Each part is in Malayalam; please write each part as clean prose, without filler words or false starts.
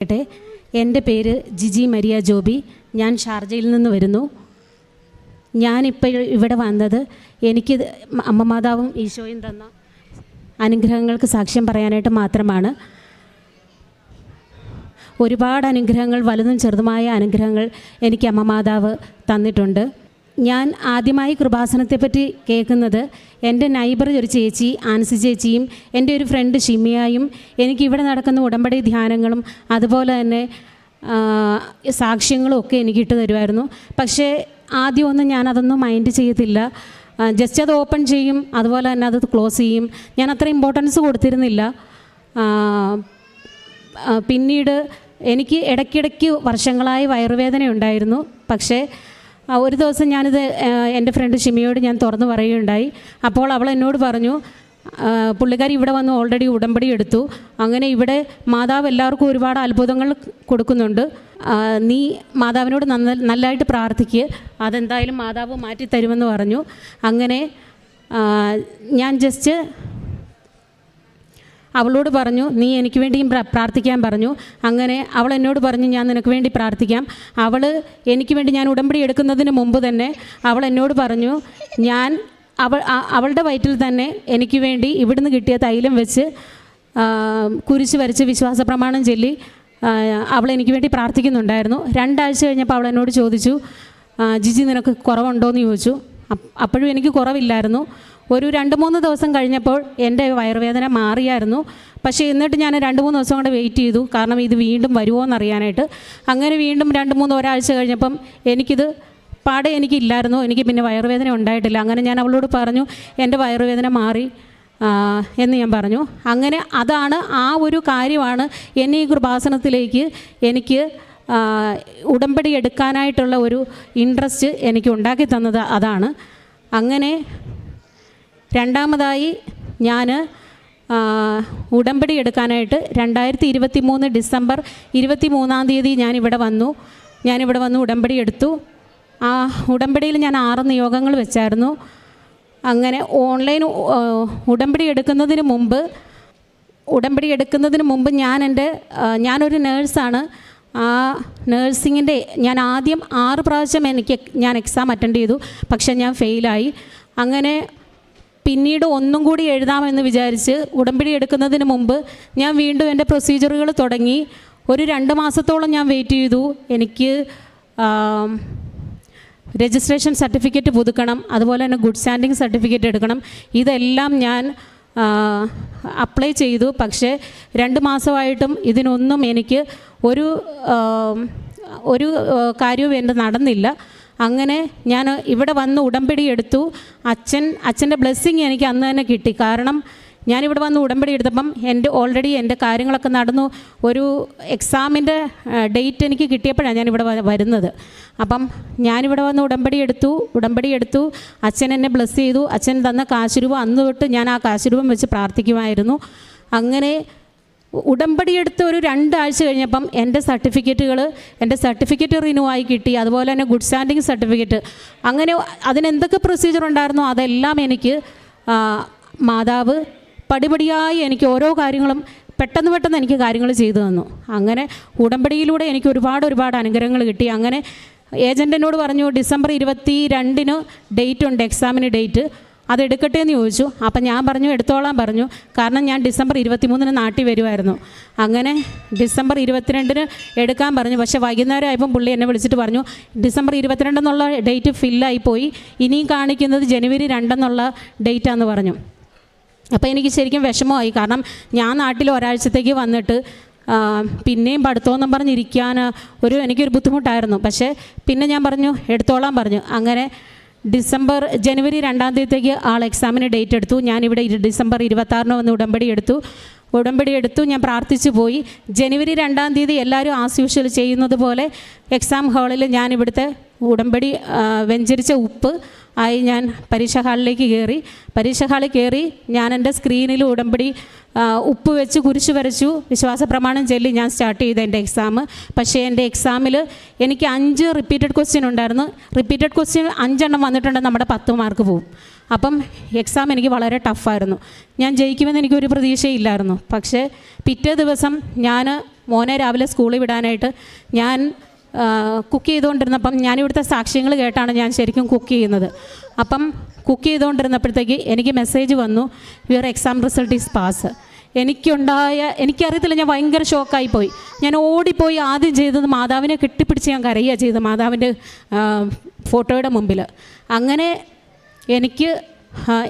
എൻ്റെ പേര് ജിജി മരിയ ജോബി. ഞാൻ ഷാർജയിൽ നിന്ന് വരുന്നു. ഞാനിപ്പോൾ ഇവിടെ വന്നത് എനിക്ക് അമ്മ മാതാവും ഈശോയും തന്ന അനുഗ്രഹങ്ങൾക്ക് സാക്ഷ്യം പറയാനായിട്ട് മാത്രമാണ്. ഒരുപാട് അനുഗ്രഹങ്ങൾ, വലുതും ചെറുതുമായ അനുഗ്രഹങ്ങൾ എനിക്ക് അമ്മ മാതാവ് തന്നിട്ടുണ്ട്. ഞാൻ ആദ്യമായി കൃപാസനത്തെപ്പറ്റി കേൾക്കുന്നത് എൻ്റെ നൈബർ ഒരു ചേച്ചി ആൻസി ചേച്ചിയും എൻ്റെ ഒരു ഫ്രണ്ട് ഷിമിയായും എനിക്കിവിടെ നടക്കുന്ന ഉടമ്പടി ധ്യാനങ്ങളും അതുപോലെ തന്നെ സാക്ഷ്യങ്ങളും ഒക്കെ എനിക്ക് ഇട്ട് തരുമായിരുന്നു. പക്ഷേ ആദ്യമൊന്നും ഞാനതൊന്നും മൈൻഡ് ചെയ്യത്തില്ല. ജസ്റ്റ് അത് ഓപ്പൺ ചെയ്യും, അതുപോലെ തന്നെ അത് ക്ലോസ് ചെയ്യും. ഞാൻ അത്ര ഇമ്പോർട്ടൻസ് കൊടുത്തിരുന്നില്ല. പിന്നീട് എനിക്ക് ഇടയ്ക്കിടയ്ക്ക് വർഷങ്ങളായി വയറുവേദന ഉണ്ടായിരുന്നു. പക്ഷേ ഒരു ദിവസം ഞാനിത് എൻ്റെ ഫ്രണ്ട് ഷിമിയോട് ഞാൻ തുറന്നു പറയുകയുണ്ടായി. അപ്പോൾ അവൾ എന്നോട് പറഞ്ഞു, പുള്ളിക്കാരി ഇവിടെ വന്ന് ഓൾറെഡി ഉടമ്പടി എടുത്തു, അങ്ങനെ ഇവിടെ മാതാവ് എല്ലാവർക്കും ഒരുപാട് അത്ഭുതങ്ങൾ കൊടുക്കുന്നുണ്ട്, നീ മാതാവിനോട് നല്ലതായിട്ട് പ്രാർത്ഥിക്കുക, അതെന്തായാലും മാതാവ് മാറ്റിത്തരുമെന്ന് പറഞ്ഞു. അങ്ങനെ ഞാൻ ജസ്റ്റ് അവളോട് പറഞ്ഞു, നീ എനിക്ക് വേണ്ടിയും പ്രാർത്ഥിക്കാൻ പറഞ്ഞു. അങ്ങനെ അവൾ എന്നോട് പറഞ്ഞു, ഞാൻ നിനക്ക് വേണ്ടി പ്രാർത്ഥിക്കാം. അവൾ എനിക്ക് വേണ്ടി, ഞാൻ ഉടമ്പടി എടുക്കുന്നതിന് മുമ്പ് തന്നെ അവൾ എന്നോട് പറഞ്ഞു, ഞാൻ അവളുടെ വയറ്റിൽ തന്നെ എനിക്ക് വേണ്ടി ഇവിടുന്ന് കിട്ടിയ തൈലം വെച്ച് കുരിശ് വരച്ച് വിശ്വാസ പ്രമാണം ചൊല്ലി അവൾ എനിക്ക് വേണ്ടി പ്രാർത്ഥിക്കുന്നുണ്ടായിരുന്നു. 2 ആഴ്ച കഴിഞ്ഞപ്പോൾ അവൾ എന്നോട് ചോദിച്ചു, ജിജി നിനക്ക് കുറവുണ്ടോ എന്ന് ചോദിച്ചു. അപ്പോഴും എനിക്ക് കുറവില്ലായിരുന്നു. ഒരു 2-3 ദിവസം കഴിഞ്ഞപ്പോൾ എൻ്റെ വയറുവേദന മാറിയായിരുന്നു. പക്ഷേ എന്നിട്ട് ഞാൻ 2-3 ദിവസം കൊണ്ട് വെയിറ്റ് ചെയ്തു, കാരണം ഇത് വീണ്ടും വരുമോ എന്നറിയാനായിട്ട്. അങ്ങനെ വീണ്ടും 2-3 ഒരാഴ്ച കഴിഞ്ഞപ്പം എനിക്കിത് പാടെ എനിക്കില്ലായിരുന്നു. എനിക്ക് പിന്നെ വയറുവേദന ഉണ്ടായിട്ടില്ല. അങ്ങനെ ഞാൻ അവളോട് പറഞ്ഞു, എൻ്റെ വയറുവേദന മാറി എന്ന് ഞാൻ പറഞ്ഞു. അങ്ങനെ അതാണ്, ആ ഒരു കാര്യമാണ് എന്നെ ഈ കൃപാസനത്തിലേക്ക് എനിക്ക് ഉടമ്പടി എടുക്കാനായിട്ടുള്ള ഒരു ഇൻട്രസ്റ്റ് എനിക്ക് ഉണ്ടാക്കി തന്നത് അതാണ്. അങ്ങനെ രണ്ടാമതായി ഞാൻ ഉടമ്പടി എടുക്കാനായിട്ട് 2023 ഡിസംബർ 23-ാം തീയതി ഞാനിവിടെ വന്നു ഉടമ്പടി എടുത്തു. ആ ഉടമ്പടിയിൽ ഞാൻ 6 നിയോഗങ്ങൾ വെച്ചായിരുന്നു. അങ്ങനെ ഓൺലൈൻ ഉടമ്പടി എടുക്കുന്നതിന് മുമ്പ് ഞാനൊരു നേഴ്സാണ്. ആ നേഴ്സിങ്ങിൻ്റെ ഞാൻ ആദ്യം 6 പ്രാവശ്യം ഞാൻ എക്സാം അറ്റൻഡ് ചെയ്തു. പക്ഷേ ഞാൻ ഫെയിലായി. അങ്ങനെ പിന്നീട് ഒന്നും കൂടി എഴുതാമെന്ന് വിചാരിച്ച് ഉടമ്പടി എടുക്കുന്നതിന് മുമ്പ് ഞാൻ വീണ്ടും എൻ്റെ പ്രൊസീജിയറുകൾ തുടങ്ങി. ഒരു 2 മാസത്തോളം ഞാൻ വെയിറ്റ് ചെയ്തു. എനിക്ക് രജിസ്ട്രേഷൻ സർട്ടിഫിക്കറ്റ് പുതുക്കണം, അതുപോലെ തന്നെ ഗുഡ് സ്റ്റാൻഡിങ് സർട്ടിഫിക്കറ്റ് എടുക്കണം. ഇതെല്ലാം ഞാൻ അപ്ലൈ ചെയ്തു. പക്ഷേ 2 മാസമായിട്ടും ഇതിനൊന്നും എനിക്ക് ഒരു കാര്യവും എൻ്റെ നടന്നില്ല. അങ്ങനെ ഞാൻ ഇവിടെ വന്ന് ഉടമ്പടി എടുത്തു. അച്ഛൻ്റെ ബ്ലെസ്സിങ് എനിക്ക് അന്ന് തന്നെ കിട്ടി. കാരണം ഞാനിവിടെ വന്ന് ഉടമ്പടി എടുത്തപ്പം ഓൾറെഡി എൻ്റെ കാര്യങ്ങളൊക്കെ നടന്നു. ഒരു എക്സാമിൻ്റെ ഡേറ്റ് എനിക്ക് കിട്ടിയപ്പോഴാണ് ഞാനിവിടെ വരുന്നത്. അപ്പം ഞാനിവിടെ വന്ന് ഉടമ്പടി എടുത്തു. അച്ഛൻ എന്നെ ബ്ലെസ് ചെയ്തു. അച്ഛൻ തന്ന കാശ് രൂപ അന്ന് തൊട്ട് ഞാൻ ആ കാശ് രൂപം വെച്ച് പ്രാർത്ഥിക്കുമായിരുന്നു. അങ്ങനെ ഉടമ്പടി എടുത്ത് ഒരു 2 ആഴ്ച കഴിഞ്ഞപ്പം എൻ്റെ സർട്ടിഫിക്കറ്റ് റിന്യൂ ആയി കിട്ടി. അതുപോലെ തന്നെ ഗുഡ് സ്റ്റാൻഡിങ് സർട്ടിഫിക്കറ്റ്. അങ്ങനെ അതിനെന്തൊക്കെ പ്രൊസീജിയർ ഉണ്ടായിരുന്നോ അതെല്ലാം എനിക്ക് മാതാവ് പടിപടിയായി എനിക്ക് ഓരോ കാര്യങ്ങളും പെട്ടെന്ന് എനിക്ക് കാര്യങ്ങൾ ചെയ്തു തന്നു. അങ്ങനെ ഉടമ്പടിയിലൂടെ എനിക്ക് ഒരുപാട് അനുഗ്രഹങ്ങൾ കിട്ടി. അങ്ങനെ ഏജൻറ്റിനോട് പറഞ്ഞു, ഡിസംബർ 22-ന് ഡേറ്റ് ഉണ്ട്, എക്സാമിന് ഡേറ്റ്, അതെടുക്കട്ടെ എന്ന് ചോദിച്ചു. അപ്പം ഞാൻ പറഞ്ഞു എടുത്തോളാൻ പറഞ്ഞു. കാരണം ഞാൻ ഡിസംബർ 23-ന് നാട്ടിൽ വരുമായിരുന്നു. അങ്ങനെ ഡിസംബർ 22-ന് എടുക്കാൻ പറഞ്ഞു. പക്ഷേ വൈകുന്നേരം ആയപ്പം പുള്ളി എന്നെ വിളിച്ചിട്ട് പറഞ്ഞു, ഡിസംബർ 22 എന്നുള്ള ഡേറ്റ് ഫില്ലായിപ്പോയി, ഇനിയും കാണിക്കുന്നത് ജനുവരി 2 എന്നുള്ള ഡേറ്റാന്ന് പറഞ്ഞു. അപ്പോൾ എനിക്ക് ശരിക്കും വിഷമമായി. കാരണം ഞാൻ നാട്ടിൽ ഒരാഴ്ചത്തേക്ക് വന്നിട്ട് പിന്നെയും പഠിത്തമെന്നും പറഞ്ഞിരിക്കാൻ എനിക്കൊരു ബുദ്ധിമുട്ടായിരുന്നു. പക്ഷേ പിന്നെ ഞാൻ പറഞ്ഞു എടുത്തോളാൻ പറഞ്ഞു. അങ്ങനെ ജനുവരി 2-ാം തീയതിക്ക് ആൾ എക്സാമിന് ഡേറ്റ് എടുത്തു. ഞാനിവിടെ ഡിസംബർ 26-ന് വന്ന് ഉടമ്പടി എടുത്തു. ഞാൻ പ്രാർത്ഥിച്ചു പോയി. ജനുവരി 2-ാം തീയതി എല്ലാവരും ആസ് യൂഷ്വൽ ചെയ്യുന്നത് പോലെ എക്സാം ഹാളിൽ ഞാൻ ഇവിടുത്തെ ഉടമ്പടി വെഞ്ചരിച്ച ഉപ്പ് ആയി ഞാൻ പരീക്ഷാ ഹാളിലേക്ക് കയറി. പരീക്ഷാ ഹാളിൽ കയറി ഞാൻ എൻ്റെ സ്ക്രീനിൽ ഉടമ്പടി ഉപ്പ് വെച്ച് കുരിശ് വരച്ചു. വിശ്വാസ പ്രമാണം ചൊല്ലി ഞാൻ സ്റ്റാർട്ട് ചെയ്ത എൻ്റെ എക്സാം. പക്ഷേ എൻ്റെ എക്സാമിൽ എനിക്ക് 5 റിപ്പീറ്റഡ് ക്വസ്റ്റ്യൻ ഉണ്ടായിരുന്നു. റിപ്പീറ്റഡ് ക്വസ്റ്റ്യൻ 5 എണ്ണം വന്നിട്ടുണ്ടെങ്കിൽ നമ്മുടെ 10 മാർക്ക് പോവും. അപ്പം എക്സാം എനിക്ക് വളരെ ടഫായിരുന്നു. ഞാൻ ജയിക്കുമെന്ന് എനിക്കൊരു പ്രതീക്ഷയില്ലായിരുന്നു. പക്ഷേ പിറ്റേ ദിവസം ഞാൻ മോനെ രാവിലെ സ്കൂളിൽ വിടാനായിട്ട് ഞാൻ കുക്ക് ചെയ്തുകൊണ്ടിരുന്നപ്പം ഞാനിവിടുത്തെ സാക്ഷ്യങ്ങൾ കേട്ടാണ് ഞാൻ ശരിക്കും കുക്ക് ചെയ്യുന്നത്. അപ്പം കുക്ക് ചെയ്തുകൊണ്ടിരുന്നപ്പോഴത്തേക്ക് എനിക്ക് മെസ്സേജ് വന്നു, your exam result is pass. എനിക്കറിയത്തില്ല, ഞാൻ ഭയങ്കര ഷോക്കായിപ്പോയി. ഞാൻ ഓടിപ്പോയി ആദ്യം ചെയ്തത് മാതാവിനെ കെട്ടിപ്പിടിച്ച് ഞാൻ കരയുക ചെയ്തത് മാതാവിൻ്റെ ഫോട്ടോയുടെ മുമ്പിൽ. അങ്ങനെ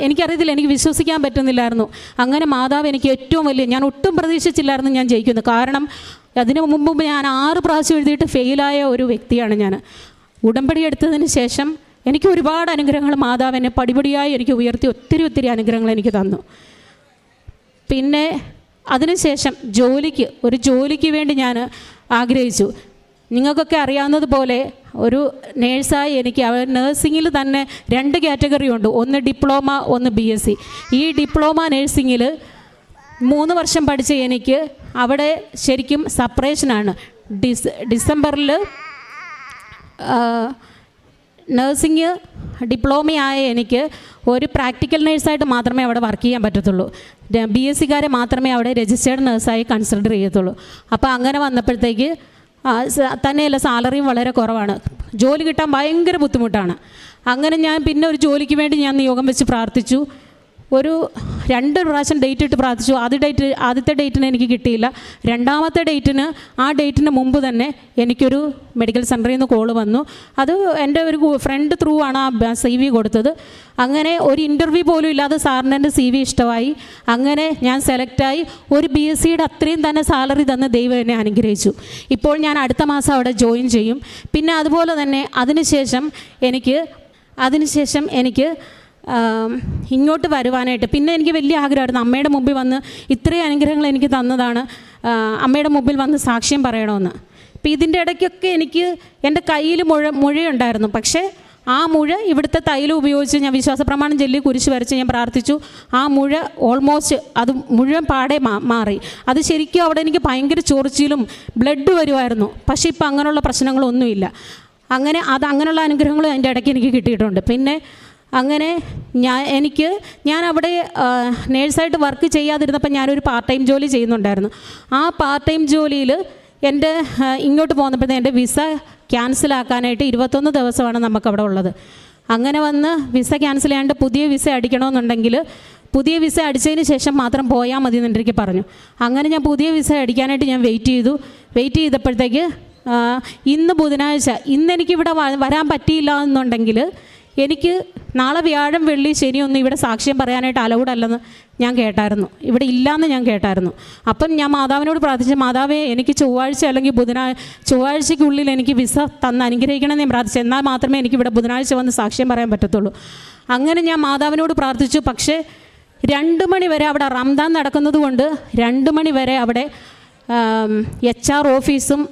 എനിക്കറിയത്തില്ല, എനിക്ക് വിശ്വസിക്കാൻ പറ്റുന്നില്ലായിരുന്നു. അങ്ങനെ മാതാവ് എനിക്ക് ഏറ്റവും വലിയ, ഞാൻ ഒട്ടും പ്രതീക്ഷിച്ചില്ലായിരുന്നു ഞാൻ ജയിക്കുന്നത്. കാരണം അതിന് മുമ്പ് ഞാൻ 6 പ്രാവശ്യം എഴുതിയിട്ട് ഫെയിലായ ഒരു വ്യക്തിയാണ് ഞാൻ. ഉടമ്പടി എടുത്തതിന് ശേഷം എനിക്ക് ഒരുപാട് അനുഗ്രഹങ്ങൾ മാതാവ് എന്നെ പടിപടിയായി എനിക്ക് ഉയർത്തി ഒത്തിരി അനുഗ്രഹങ്ങൾ എനിക്ക് തന്നു. പിന്നെ അതിനുശേഷം ഒരു ജോലിക്ക് വേണ്ടി ഞാൻ ആഗ്രഹിച്ചു. നിങ്ങൾക്കൊക്കെ അറിയാവുന്നതുപോലെ ഒരു നേഴ്സായി എനിക്ക് നേഴ്സിങ്ങിൽ തന്നെ 2 കാറ്റഗറി ഉണ്ട്. ഒന്ന് ഡിപ്ലോമ, ഒന്ന് BSc. ഈ ഡിപ്ലോമ നേഴ്സിങ്ങിൽ 3 വർഷം പഠിച്ച എനിക്ക് അവിടെ ശരിക്കും സെപ്പറേഷനാണ്. ഡിസംബറിൽ നേഴ്സിംഗ് ഡിപ്ലോമയായ എനിക്ക് ഒരു പ്രാക്ടിക്കൽ നേഴ്സായിട്ട് മാത്രമേ അവിടെ വർക്ക് ചെയ്യാൻ പറ്റത്തുള്ളൂ. BScക്കാരെ മാത്രമേ അവിടെ രജിസ്റ്റേർഡ് നേഴ്സായി കൺസിഡർ ചെയ്യത്തുള്ളൂ. അപ്പോൾ അങ്ങനെ വന്നപ്പോഴത്തേക്ക് തന്നെയല്ല, സാലറിയും വളരെ കുറവാണ്, ജോലി കിട്ടാൻ ഭയങ്കര ബുദ്ധിമുട്ടാണ്. അങ്ങനെ ഞാൻ പിന്നെ ഒരു ജോലിക്ക് വേണ്ടി ഞാൻ നിയോഗം വെച്ച് പ്രാർത്ഥിച്ചു. ഒരു 2 പ്രാവശ്യം ഡേറ്റ് ഇട്ട് പ്രാർത്ഥിച്ചു. ആദ്യത്തെ ഡേറ്റിന് എനിക്ക് കിട്ടിയില്ല. രണ്ടാമത്തെ ഡേറ്റിന് മുമ്പ് തന്നെ എനിക്കൊരു മെഡിക്കൽ സെൻ്ററിൽ നിന്ന് കോള് വന്നു. അത് എൻ്റെ ഒരു ഫ്രണ്ട് ത്രൂ ആണ് ആ CV കൊടുത്തത്. അങ്ങനെ ഒരു ഇൻ്റർവ്യൂ പോലും ഇല്ലാതെ സാറിന് എൻ്റെ CV ഇഷ്ടമായി. അങ്ങനെ ഞാൻ സെലക്റ്റായി. ഒരു BScയുടെ അത്രയും തന്നെ സാലറി തന്ന് ദൈവം എന്നെ അനുഗ്രഹിച്ചു. ഇപ്പോൾ ഞാൻ അടുത്ത മാസം അവിടെ ജോയിൻ ചെയ്യും. പിന്നെ അതുപോലെ തന്നെ അതിനുശേഷം എനിക്ക് ഇങ്ങോട്ട് വരുവാനായിട്ട് പിന്നെ എനിക്ക് വലിയ ആഗ്രഹമായിരുന്നു. അമ്മയുടെ മുമ്പിൽ വന്ന് ഇത്രയും അനുഗ്രഹങ്ങൾ എനിക്ക് തന്നതാണ്, അമ്മയുടെ മുമ്പിൽ വന്ന് സാക്ഷ്യം പറയണമെന്ന്. അപ്പോൾ ഇതിൻ്റെ ഇടയ്ക്കൊക്കെ എനിക്ക് എൻ്റെ കയ്യിൽ മുഴയുണ്ടായിരുന്നു. പക്ഷേ ആ മുഴ ഇവിടുത്തെ തൈലം ഉപയോഗിച്ച് ഞാൻ വിശ്വാസ പ്രമാണം ചൊല്ലി കുരിശ് വരച്ച് ഞാൻ പ്രാർത്ഥിച്ചു. ആ മുഴ ഓൾമോസ്റ്റ് അത് മുഴുവൻ പാടെ മാറി. അത് ശരിക്കും അവിടെ എനിക്ക് ഭയങ്കര ചൊറിച്ചിലും ബ്ലഡ് വരുമായിരുന്നു. പക്ഷേ ഇപ്പം അങ്ങനെയുള്ള പ്രശ്നങ്ങളൊന്നുമില്ല. അങ്ങനെയുള്ള അനുഗ്രഹങ്ങളും അതിൻ്റെ ഇടയ്ക്ക് എനിക്ക് കിട്ടിയിട്ടുണ്ട്. പിന്നെ അങ്ങനെ ഞാൻ അവിടെ നേഴ്സായിട്ട് വർക്ക് ചെയ്യാതിരുന്നപ്പോൾ ഞാനൊരു പാർട്ട് ടൈം ജോലി ചെയ്യുന്നുണ്ടായിരുന്നു. ആ പാർട്ട് ടൈം ജോലിയിൽ ഇങ്ങോട്ട് പോന്നപ്പോഴത്തേ എൻ്റെ വിസ ക്യാൻസലാക്കാനായിട്ട് 21 ദിവസമാണ് നമുക്കവിടെ ഉള്ളത്. അങ്ങനെ വന്ന് വിസ ക്യാൻസൽ ചെയ്യാണ്ട് പുതിയ വിസ അടിക്കണമെന്നുണ്ടെങ്കിൽ പുതിയ വിസ അടിച്ചതിന് ശേഷം മാത്രം പോയാൽ മതി എന്ന് എനിക്ക് പറഞ്ഞു. അങ്ങനെ ഞാൻ പുതിയ വിസ അടിക്കാനായിട്ട് ഞാൻ വെയിറ്റ് ചെയ്തപ്പോഴത്തേക്ക് ഇന്ന് ബുധനാഴ്ച, ഇന്നെനിക്കിവിടെ വരാൻ പറ്റിയില്ല എന്നുണ്ടെങ്കിൽ എനിക്ക് നാളെ വ്യാഴം വെള്ളി ശനിയൊന്നും ഇവിടെ സാക്ഷ്യം പറയാനായിട്ട് അലൗഡ് അല്ലെന്ന് ഞാൻ കേട്ടായിരുന്നു, ഇവിടെ ഇല്ലയെന്ന് ഞാൻ കേട്ടായിരുന്നു. അപ്പം ഞാൻ മാതാവിനോട് പ്രാർത്ഥിച്ചു, മാതാവേ എനിക്ക് ചൊവ്വാഴ്ച അല്ലെങ്കിൽ ചൊവ്വാഴ്ചയ്ക്കുള്ളിൽ എനിക്ക് വിസ തന്ന് അനുഗ്രഹിക്കണമെന്ന് ഞാൻ പ്രാർത്ഥിച്ചു. എന്നാൽ മാത്രമേ എനിക്കിവിടെ ബുധനാഴ്ച വന്ന് സാക്ഷ്യം പറയാൻ പറ്റത്തുള്ളൂ. അങ്ങനെ ഞാൻ മാതാവിനോട് പ്രാർത്ഥിച്ചു. പക്ഷേ 2 മണി വരെ അവിടെ റംദാൻ നടക്കുന്നത് കൊണ്ട് 2 മണി വരെ അവിടെ HR ഓഫീസും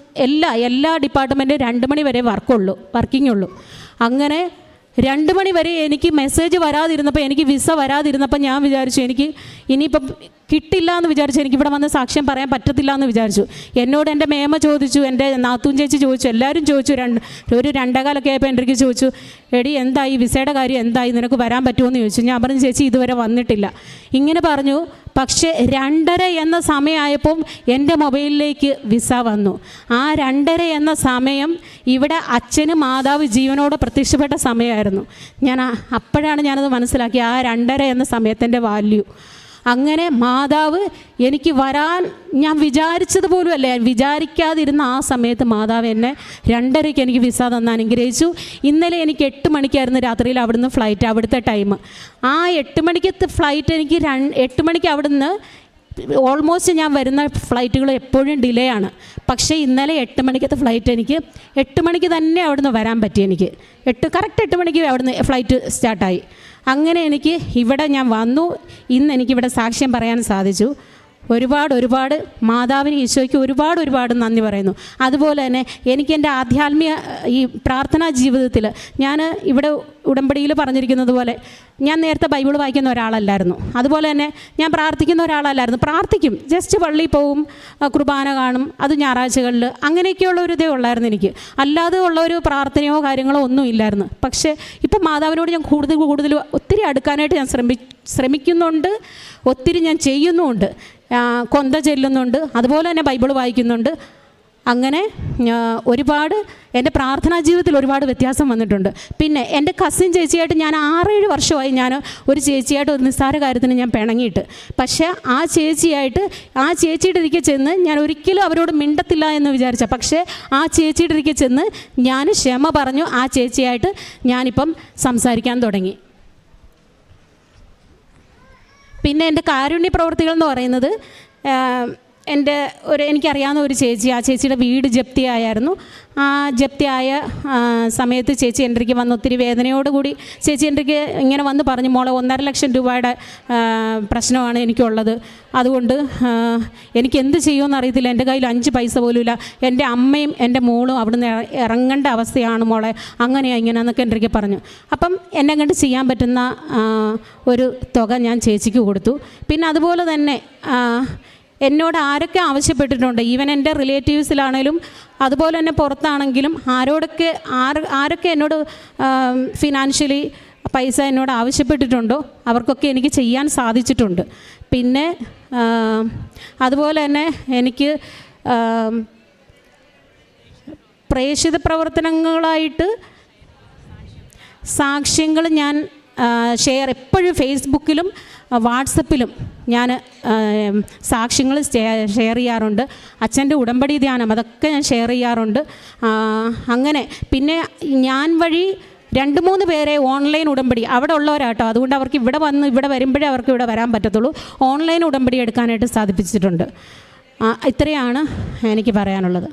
എല്ലാ ഡിപ്പാർട്ട്മെൻറ്റും 2 മണി വരെ വർക്കിംഗ് ഉള്ളൂ. അങ്ങനെ 2 മണി വരെ എനിക്ക് മെസ്സേജ് വരാതിരുന്നപ്പോൾ, എനിക്ക് വിസ വരാതിരുന്നപ്പോൾ ഞാൻ വിചാരിച്ചു എനിക്ക് ഇനിയിപ്പം കിട്ടില്ല എന്ന് വിചാരിച്ചു, എനിക്കിവിടെ വന്ന് സാക്ഷ്യം പറയാൻ പറ്റത്തില്ല എന്ന് വിചാരിച്ചു. എന്നോട് എൻ്റെ മേമ ചോദിച്ചു, എൻ്റെ നാത്തൂൻ ചേച്ചി ചോദിച്ചു, എല്ലാവരും ചോദിച്ചു. ഒരു 2:15 ആയപ്പോൾ എൻ്റെ അടുത്ത് ചോദിച്ചു, എടി എന്തായി വിസയുടെ കാര്യം, എന്തായി നിനക്ക് വരാൻ പറ്റുമോ എന്ന് ചോദിച്ചു. ഞാൻ പറഞ്ഞു, ചേച്ചി ഇതുവരെ വന്നിട്ടില്ല ഇങ്ങനെ പറഞ്ഞു. പക്ഷേ 2:30 എന്ന സമയമായപ്പം എൻ്റെ മൊബൈലിലേക്ക് വിസ വന്നു. ആ 2:30 എന്ന സമയം ഇവിടെ അച്ഛന് മാതാവ് ജീവനോടെ പ്രത്യക്ഷപ്പെട്ട സമയമായിരുന്നു. അപ്പോഴാണ് ഞാനത് മനസ്സിലാക്കി, ആ 2:30 എന്ന സമയത്തിൻ്റെ വാല്യൂ. അങ്ങനെ മാതാവ് എനിക്ക് വരാൻ ഞാൻ വിചാരിച്ചതുപോലും അല്ല, വിചാരിക്കാതിരുന്ന ആ സമയത്ത് മാതാവ് എന്നെ 2:30 എനിക്ക് വിസ തന്ന് അനുഗ്രഹിച്ചു. ഇന്നലെ എനിക്ക് 8 മണിക്കായിരുന്നു രാത്രിയിൽ അവിടുന്ന് ഫ്ലൈറ്റ്, അവിടുത്തെ ടൈം. ആ 8 മണിക്കത്തെ ഫ്ലൈറ്റ് എനിക്ക് 8 മണിക്ക് അവിടുന്ന് ഓൾമോസ്റ്റ് ഞാൻ വരുന്ന ഫ്ലൈറ്റുകൾ എപ്പോഴും ഡിലേ ആണ്. പക്ഷേ ഇന്നലെ 8 മണിക്കത്തെ ഫ്ലൈറ്റ് എനിക്ക് 8 മണിക്ക് തന്നെ അവിടുന്ന് വരാൻ പറ്റി. എനിക്ക് കറക്റ്റ് 8 മണിക്ക് അവിടുന്ന് ഫ്ലൈറ്റ് സ്റ്റാർട്ടായി. അങ്ങനെ എനിക്ക് ഇവിടെ ഞാൻ വന്നു. ഇന്ന് എനിക്കിവിടെ സാക്ഷ്യം പറയാൻ സാധിച്ചു. ഒരുപാട് മാതാവിന് ഈശോയ്ക്ക് ഒരുപാട് നന്ദി പറയുന്നു. അതുപോലെ തന്നെ എനിക്ക് എൻ്റെ ആധ്യാത്മിക ഈ പ്രാർത്ഥനാ ജീവിതത്തിൽ ഞാൻ ഇവിടെ ഉടമ്പടിയിൽ പറഞ്ഞിരിക്കുന്നത് പോലെ ഞാൻ നേരത്തെ ബൈബിൾ വായിക്കുന്ന ഒരാളല്ലായിരുന്നു. അതുപോലെ തന്നെ ഞാൻ പ്രാർത്ഥിക്കുന്ന ഒരാളല്ലായിരുന്നു. പ്രാർത്ഥിക്കും, ജസ്റ്റ് പള്ളിയിൽ പോവും, കുർബാന കാണും, അത് ഞായറാഴ്ചകളിൽ, അങ്ങനെയൊക്കെയുള്ള ഒരു ഇതേ ഉള്ളായിരുന്നു എനിക്ക്. അല്ലാതെ ഉള്ള ഒരു പ്രാർത്ഥനയോ കാര്യങ്ങളോ ഒന്നും ഇല്ലായിരുന്നു. പക്ഷേ ഇപ്പം മാതാവിനോട് ഞാൻ കൂടുതൽ ഒത്തിരി അടുക്കാനായിട്ട് ഞാൻ ശ്രമിക്കുന്നുണ്ട്, ഒത്തിരി ഞാൻ ചെയ്യുന്നുമുണ്ട്, കൊന്ത ചെല്ലുന്നുണ്ട്, അതുപോലെ തന്നെ ബൈബിൾ വായിക്കുന്നുണ്ട്. അങ്ങനെ ഒരുപാട് എൻ്റെ പ്രാർത്ഥനാ ജീവിതത്തിൽ ഒരുപാട് വ്യത്യാസം വന്നിട്ടുണ്ട്. പിന്നെ എൻ്റെ കസിൻ ചേച്ചിയായിട്ട് ഞാൻ 6-7 വർഷമായി ഞാൻ ഒരു ചേച്ചിയായിട്ട് ഒരു നിസ്സാര കാര്യത്തിന് ഞാൻ പിണങ്ങിയിട്ട്. പക്ഷേ ആ ചേച്ചിയുടെ ഇരിക്കെ ചെന്ന് ഞാൻ ഒരിക്കലും അവരോട് മിണ്ടത്തില്ല എന്ന് വിചാരിച്ച, പക്ഷേ ആ ചേച്ചിയുടെ ഇരിക്കെ ചെന്ന് ഞാൻ ക്ഷമ പറഞ്ഞു ആ ചേച്ചിയായിട്ട് ഞാനിപ്പം സംസാരിക്കാൻ തുടങ്ങി. പിന്നെ എൻ്റെ കാരുണ്യ പ്രവർത്തികൾ എന്ന് പറയുന്നത്, എനിക്കറിയാവുന്ന ഒരു ചേച്ചി, ആ ചേച്ചിയുടെ വീട് ജപ്തിയായിരുന്നു. ആ ജപ്തിയായ സമയത്ത് ചേച്ചി എൻ്റെ അടുത്തേക്ക് വന്ന് ഒത്തിരി വേദനയോടുകൂടി ചേച്ചി എൻ്റെ അടുത്തേക്ക് ഇങ്ങനെ വന്ന് പറഞ്ഞു, മോളെ 1.5 ലക്ഷം രൂപയുടെ പ്രശ്നമാണ് എനിക്കുള്ളത്, അതുകൊണ്ട് എനിക്ക് എന്ത് ചെയ്യുമെന്ന് അറിയത്തില്ല, എൻ്റെ കയ്യിൽ 5 പൈസ പോലും ഇല്ല, എൻ്റെ അമ്മയും എൻ്റെ മോളും അവിടുന്ന് ഇറങ്ങേണ്ട അവസ്ഥയാണ് മോളെ, അങ്ങനെയാണെന്നൊക്കെ എൻ്റെ അടുത്തേക്ക് പറഞ്ഞു. അപ്പം എന്നെ കണ്ട് ചെയ്യാൻ പറ്റുന്ന ഒരു തുക ഞാൻ ചേച്ചിക്ക് കൊടുത്തു. പിന്നെ അതുപോലെ തന്നെ എന്നോട് ആരൊക്കെ ആവശ്യപ്പെട്ടിട്ടുണ്ട്, ഈവൻ എൻ്റെ റിലേറ്റീവ്സിലാണേലും അതുപോലെ തന്നെ പുറത്താണെങ്കിലും ആരൊക്കെ എന്നോട് ഫിനാൻഷ്യലി പൈസ എന്നോട് ആവശ്യപ്പെട്ടിട്ടുണ്ടോ അവർക്കൊക്കെ എനിക്ക് ചെയ്യാൻ സാധിച്ചിട്ടുണ്ട്. പിന്നെ അതുപോലെ തന്നെ എനിക്ക് പ്രേക്ഷിത പ്രവർത്തനങ്ങളായിട്ട് സാക്ഷ്യങ്ങൾ ഞാൻ എപ്പോഴും ഫേസ്ബുക്കിലും വാട്സപ്പിലും ഞാൻ സാക്ഷ്യങ്ങൾ ഷെയർ ചെയ്യാറുണ്ട്. അച്ഛൻ്റെ ഉടമ്പടി ധ്യാനം അതൊക്കെ ഞാൻ ഷെയർ ചെയ്യാറുണ്ട്. അങ്ങനെ പിന്നെ ഞാൻ വഴി 2-3 പേരെ ഓൺലൈൻ ഉടമ്പടി അവിടെ ഉള്ളവരാട്ടോ, അതുകൊണ്ട് അവർക്ക് ഇവിടെ വരുമ്പോഴേ അവർക്ക് ഇവിടെ വരാൻ പറ്റത്തുള്ളൂ, ഓൺലൈൻ ഉടമ്പടി എടുക്കാനായിട്ട് സാധിപ്പിച്ചിട്ടുണ്ട്. ഇത്രയാണ് എനിക്ക് പറയാനുള്ളത്.